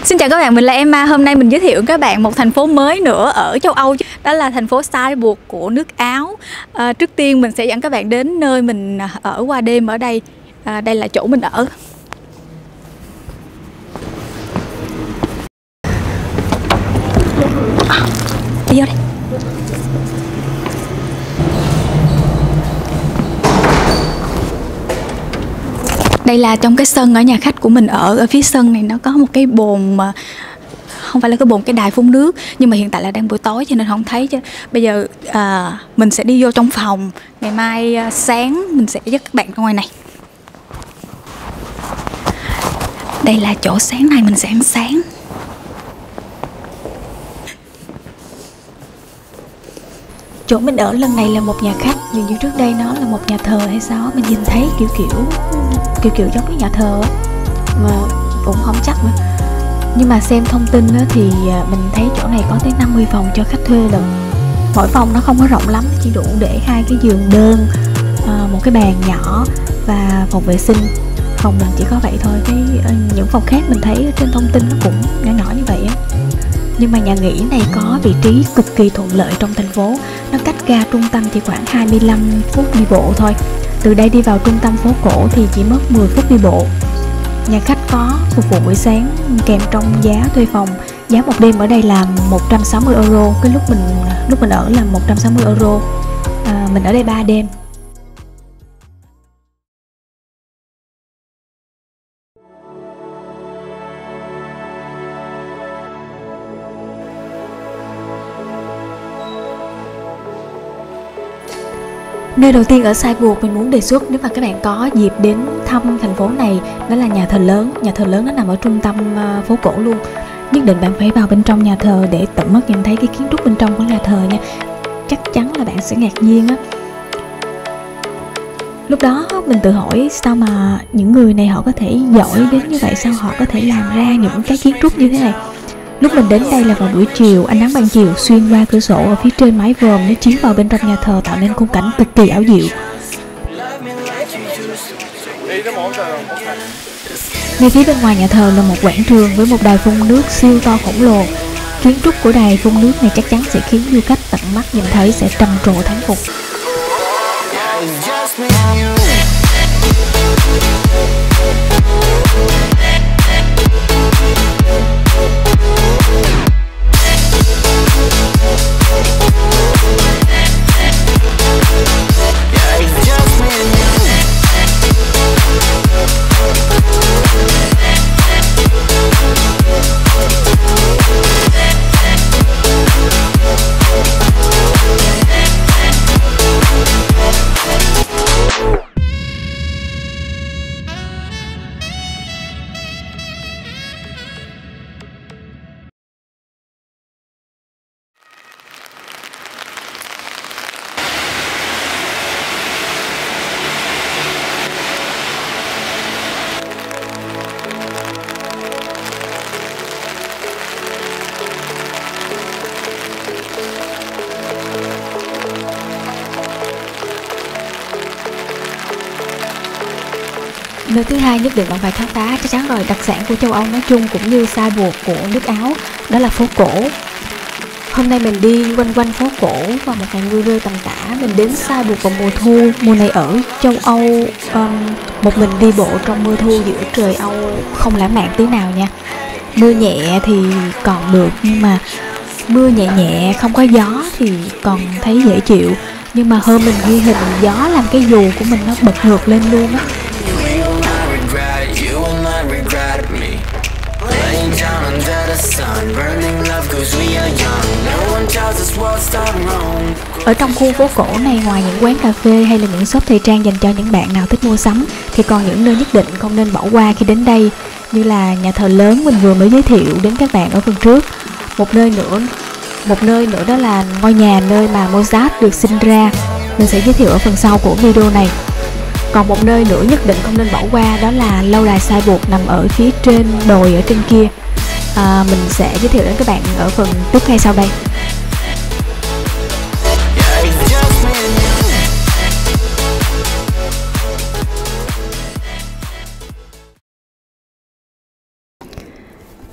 Xin chào các bạn, mình là Emma. Hôm nay mình giới thiệu các bạn một thành phố mới nữa ở châu Âu. Đó là thành phố Salzburg của nước Áo. Trước tiên mình sẽ dẫn các bạn đến nơi mình ở qua đêm ở đây. Đây là chỗ mình ở. Đi vô đây. Đây là trong cái sân ở nhà khách của mình ở phía sân này nó có một cái bồn mà không phải là cái bồn, cái đài phun nước, nhưng mà hiện tại là đang buổi tối cho nên không thấy. Chứ bây giờ mình sẽ đi vô trong phòng. Ngày mai sáng mình sẽ dắt các bạn ra ngoài này. Đây là chỗ sáng nay mình sẽ ăn sáng. Chỗ mình ở lần này là một nhà khách, dường như trước đây nó là một nhà thờ hay sao, mình nhìn thấy kiểu giống cái nhà thờ mà cũng không chắc nữa. Nhưng mà xem thông tin thì mình thấy chỗ này có tới 50 phòng cho khách thuê lận. Mỗi phòng nó không có rộng lắm, chỉ đủ để 2 cái giường đơn, một cái bàn nhỏ và phòng vệ sinh. Phòng mình chỉ có vậy thôi, những phòng khác mình thấy trên thông tin nó cũng nhỏ nhỏ như vậy á. Nhưng mà nhà nghỉ này có vị trí cực kỳ thuận lợi trong thành phố. Nó cách ga trung tâm chỉ khoảng 25 phút đi bộ thôi. Từ đây đi vào trung tâm phố cổ thì chỉ mất 10 phút đi bộ. Nhà khách có phục vụ buổi sáng kèm trong giá thuê phòng. Giá một đêm ở đây là 160 euro. Cái lúc mình ở là 160 euro. Mình ở đây 3 đêm. Nơi đầu tiên ở Salzburg mình muốn đề xuất nếu mà các bạn có dịp đến thăm thành phố này, đó là nhà thờ lớn. Nhà thờ lớn nó nằm ở trung tâm phố cổ luôn. Nhất định bạn phải vào bên trong nhà thờ để tận mắt nhìn thấy cái kiến trúc bên trong của nhà thờ nha. Chắc chắn là bạn sẽ ngạc nhiên á. Lúc đó mình tự hỏi sao mà những người này họ có thể giỏi đến như vậy, sao họ có thể làm ra những cái kiến trúc như thế này. Lúc mình đến đây là vào buổi chiều, ánh nắng ban chiều xuyên qua cửa sổ ở phía trên mái vòm, nó chiếu vào bên trong nhà thờ tạo nên khung cảnh cực kỳ ảo diệu. Ngay phía bên ngoài nhà thờ là một quảng trường với một đài phun nước siêu to khổng lồ. Kiến trúc của đài phun nước này chắc chắn sẽ khiến du khách tận mắt nhìn thấy sẽ trầm trồ thán phục. Nơi thứ hai nhất định bạn phải khám phá, chắc chắn rồi, đặc sản của châu Âu nói chung cũng như Salzburg của nước Áo, đó là phố cổ. Hôm nay mình đi quanh phố cổ vào một ngày mưa rơi tầm tã. Mình đến Salzburg vào mùa thu. Mùa này ở châu Âu, một mình đi bộ trong mưa thu giữa trời Âu không lãng mạn tí nào nha. Mưa nhẹ thì còn được, nhưng mà mưa nhẹ nhẹ không có gió thì còn thấy dễ chịu. Nhưng mà hôm mình ghi hình gió làm cái dù của mình nó bật ngược lên luôn á. Ở trong khu phố cổ này, ngoài những quán cà phê hay là những shop thời trang dành cho những bạn nào thích mua sắm, thì còn những nơi nhất định không nên bỏ qua khi đến đây, như là nhà thờ lớn mình vừa mới giới thiệu đến các bạn ở phần trước. Một nơi nữa đó là ngôi nhà nơi mà Mozart được sinh ra, mình sẽ giới thiệu ở phần sau của video này. Còn một nơi nữa nhất định không nên bỏ qua, đó là lâu đài Salzburg nằm ở phía trên đồi ở trên kia. Mình sẽ giới thiệu đến các bạn ở phần tiếp ngay sau đây.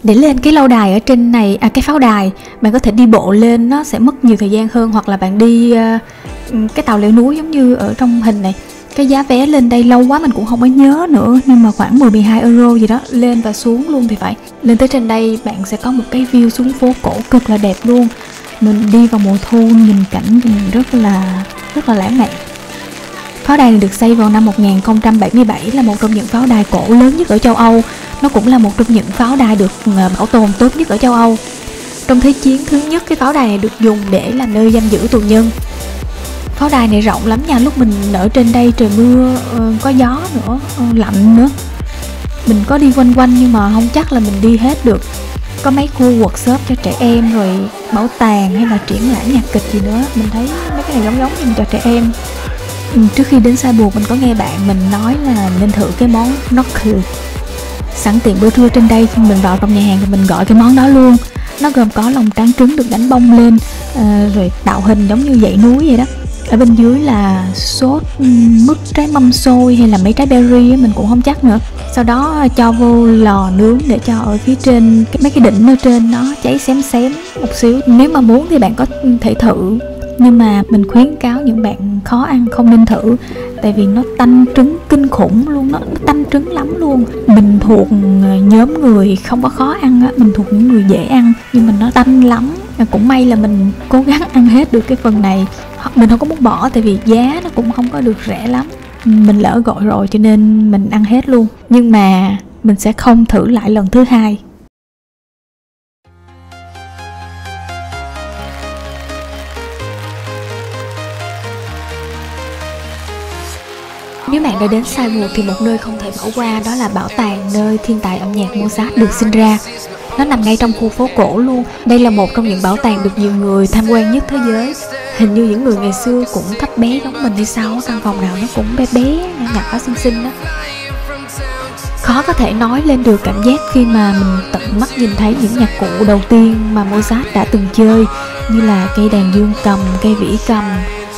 Để lên cái lâu đài ở trên này, cái pháo đài, bạn có thể đi bộ lên, nó sẽ mất nhiều thời gian hơn, hoặc là bạn đi cái tàu leo núi giống như ở trong hình này. Cái giá vé lên đây lâu quá mình cũng không có nhớ nữa, nhưng mà khoảng 10-12 euro gì đó, lên và xuống luôn thì phải. Lên tới trên đây bạn sẽ có một cái view xuống phố cổ cực là đẹp luôn. Mình đi vào mùa thu nhìn cảnh rất là lãng mạn. Pháo đài này được xây vào năm 1077, là một trong những pháo đài cổ lớn nhất ở châu Âu. Nó cũng là một trong những pháo đài được bảo tồn tốt nhất ở châu Âu. Trong Thế chiến thứ nhất, cái pháo đài này được dùng để làm nơi giam giữ tù nhân. Pháo đài này rộng lắm nha, lúc mình ở trên đây trời mưa, có gió nữa, lạnh nữa. Mình có đi quanh quanh nhưng mà không chắc là mình đi hết được. Có mấy khu workshop cho trẻ em, rồi bảo tàng hay là triển lãm nhạc kịch gì nữa. Mình thấy mấy cái này giống như cho trẻ em. Trước khi đến Salzburg mình có nghe bạn mình nói là nên thử cái món knuckle. Sẵn tiện bữa trưa trên đây mình vào trong nhà hàng thì mình gọi cái món đó luôn. Nó gồm có lòng tráng trứng được đánh bông lên, rồi tạo hình giống như dãy núi vậy đó. Ở bên dưới là sốt mứt trái mâm xôi hay là mấy trái berry ấy, mình cũng không chắc nữa. Sau đó cho vô lò nướng để cho ở phía trên mấy cái đỉnh ở trên nó cháy xém xém một xíu. Nếu mà muốn thì bạn có thể thử, nhưng mà mình khuyến cáo những bạn khó ăn không nên thử, tại vì nó tanh trứng kinh khủng luôn, nó tanh trứng lắm luôn. Mình thuộc nhóm người không có khó ăn á, mình thuộc những người dễ ăn, nhưng mà nó tanh lắm. Cũng may là mình cố gắng ăn hết được cái phần này. Mình không có muốn bỏ tại vì giá nó cũng không có được rẻ lắm. Mình lỡ gọi rồi cho nên mình ăn hết luôn, nhưng mà mình sẽ không thử lại lần thứ hai. Nếu bạn đã đến Salzburg thì một nơi không thể bỏ qua đó là bảo tàng nơi thiên tài âm nhạc Mozart được sinh ra. Nó nằm ngay trong khu phố cổ luôn. Đây là một trong những bảo tàng được nhiều người tham quan nhất thế giới. Hình như những người ngày xưa cũng thấp bé giống mình hay sao, căn phòng nào nó cũng bé bé, nhỏ xinh xinh đó. Khó có thể nói lên được cảm giác khi mà mình tận mắt nhìn thấy những nhạc cụ đầu tiên mà Mozart đã từng chơi, như là cây đàn dương cầm, cây vĩ cầm,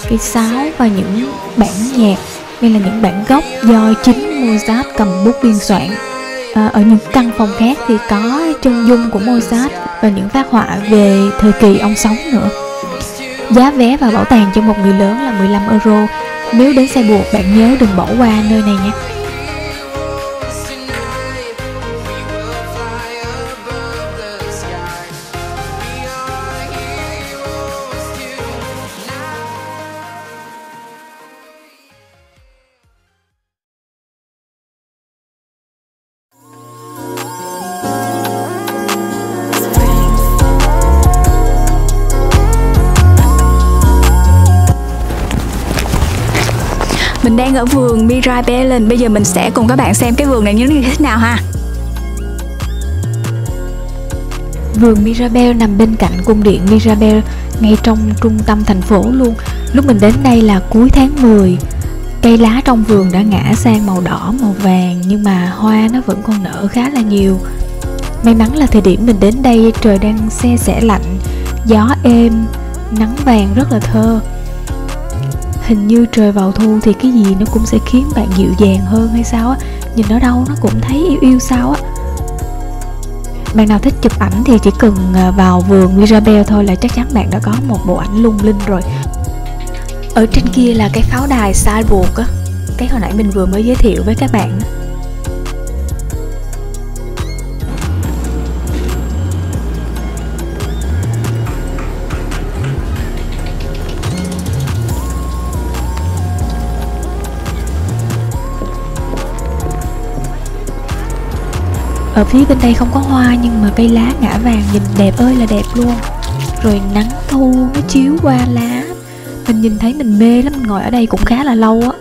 cây sáo và những bản nhạc. Đây là những bản gốc do chính Mozart cầm bút biên soạn. Ở những căn phòng khác thì có chân dung của Mozart và những phác họa về thời kỳ ông sống nữa. Giá vé vào bảo tàng cho một người lớn là 15 euro. Nếu đến Salzburg bạn nhớ đừng bỏ qua nơi này nhé. Mình đang ở vườn Mirabell. Bây giờ mình sẽ cùng các bạn xem cái vườn này như thế nào ha. Vườn Mirabell nằm bên cạnh cung điện Mirabell, ngay trong trung tâm thành phố luôn. Lúc mình đến đây là cuối tháng 10. Cây lá trong vườn đã ngã sang màu đỏ, màu vàng, nhưng mà hoa nó vẫn còn nở khá là nhiều. May mắn là thời điểm mình đến đây trời đang se sẻ lạnh, gió êm, nắng vàng rất là thơ. Hình như trời vào thu thì cái gì nó cũng sẽ khiến bạn dịu dàng hơn hay sao á. Nhìn ở đâu nó cũng thấy yêu yêu sao á. Bạn nào thích chụp ảnh thì chỉ cần vào vườn Mirabell thôi là chắc chắn bạn đã có một bộ ảnh lung linh rồi. Ở trên kia là cái pháo đài Salzburg á, cái hồi nãy mình vừa mới giới thiệu với các bạn. Ở phía bên đây không có hoa nhưng mà cây lá ngã vàng nhìn đẹp ơi là đẹp luôn. Rồi nắng thu nó chiếu qua lá, mình nhìn thấy mình mê lắm, mình ngồi ở đây cũng khá là lâu á.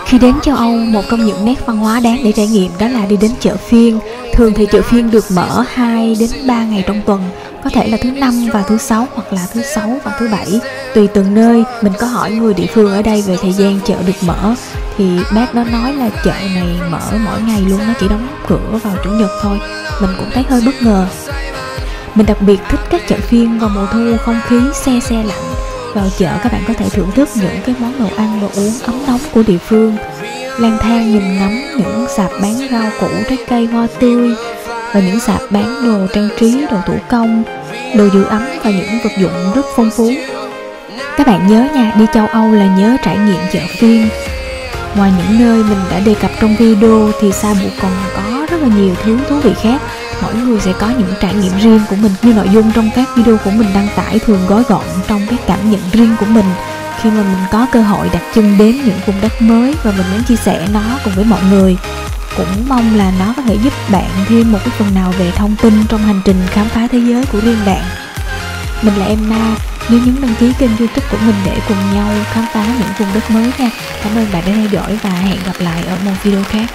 Khi đến châu Âu, một trong những nét văn hóa đáng để trải nghiệm đó là đi đến chợ phiên. Thường thì chợ phiên được mở 2 đến 3 ngày trong tuần, có thể là thứ 5 và thứ 6 hoặc là thứ 6 và thứ 7, tùy từng nơi. Mình có hỏi người địa phương ở đây về thời gian chợ được mở thì bác đó nói là chợ này mở mỗi ngày luôn, nó chỉ đóng cửa vào chủ nhật thôi. Mình cũng thấy hơi bất ngờ. Mình đặc biệt thích các chợ phiên vào mùa thu, không khí se lạnh. Vào chợ các bạn có thể thưởng thức những cái món đồ ăn đồ uống ấm nóng của địa phương, lang thang nhìn ngắm những sạp bán rau củ, trái cây, hoa tươi và những sạp bán đồ trang trí, đồ thủ công, đồ giữ ấm và những vật dụng rất phong phú. Các bạn nhớ nha, đi châu Âu là nhớ trải nghiệm chợ phiên. Ngoài những nơi mình đã đề cập trong video thì Salzburg còn có rất là nhiều thứ thú vị khác. Mỗi người sẽ có những trải nghiệm riêng của mình, như nội dung trong các video của mình đăng tải thường gói gọn trong cái cảm nhận riêng của mình khi mà mình có cơ hội đặt chân đến những vùng đất mới và mình muốn chia sẻ nó cùng với mọi người. Cũng mong là nó có thể giúp bạn thêm một cái phần nào về thông tin trong hành trình khám phá thế giới của riêng bạn. Mình là Emma, nhớ nhấn đăng ký kênh YouTube của mình để cùng nhau khám phá những vùng đất mới nha. Cảm ơn bạn đã theo dõi và hẹn gặp lại ở một video khác.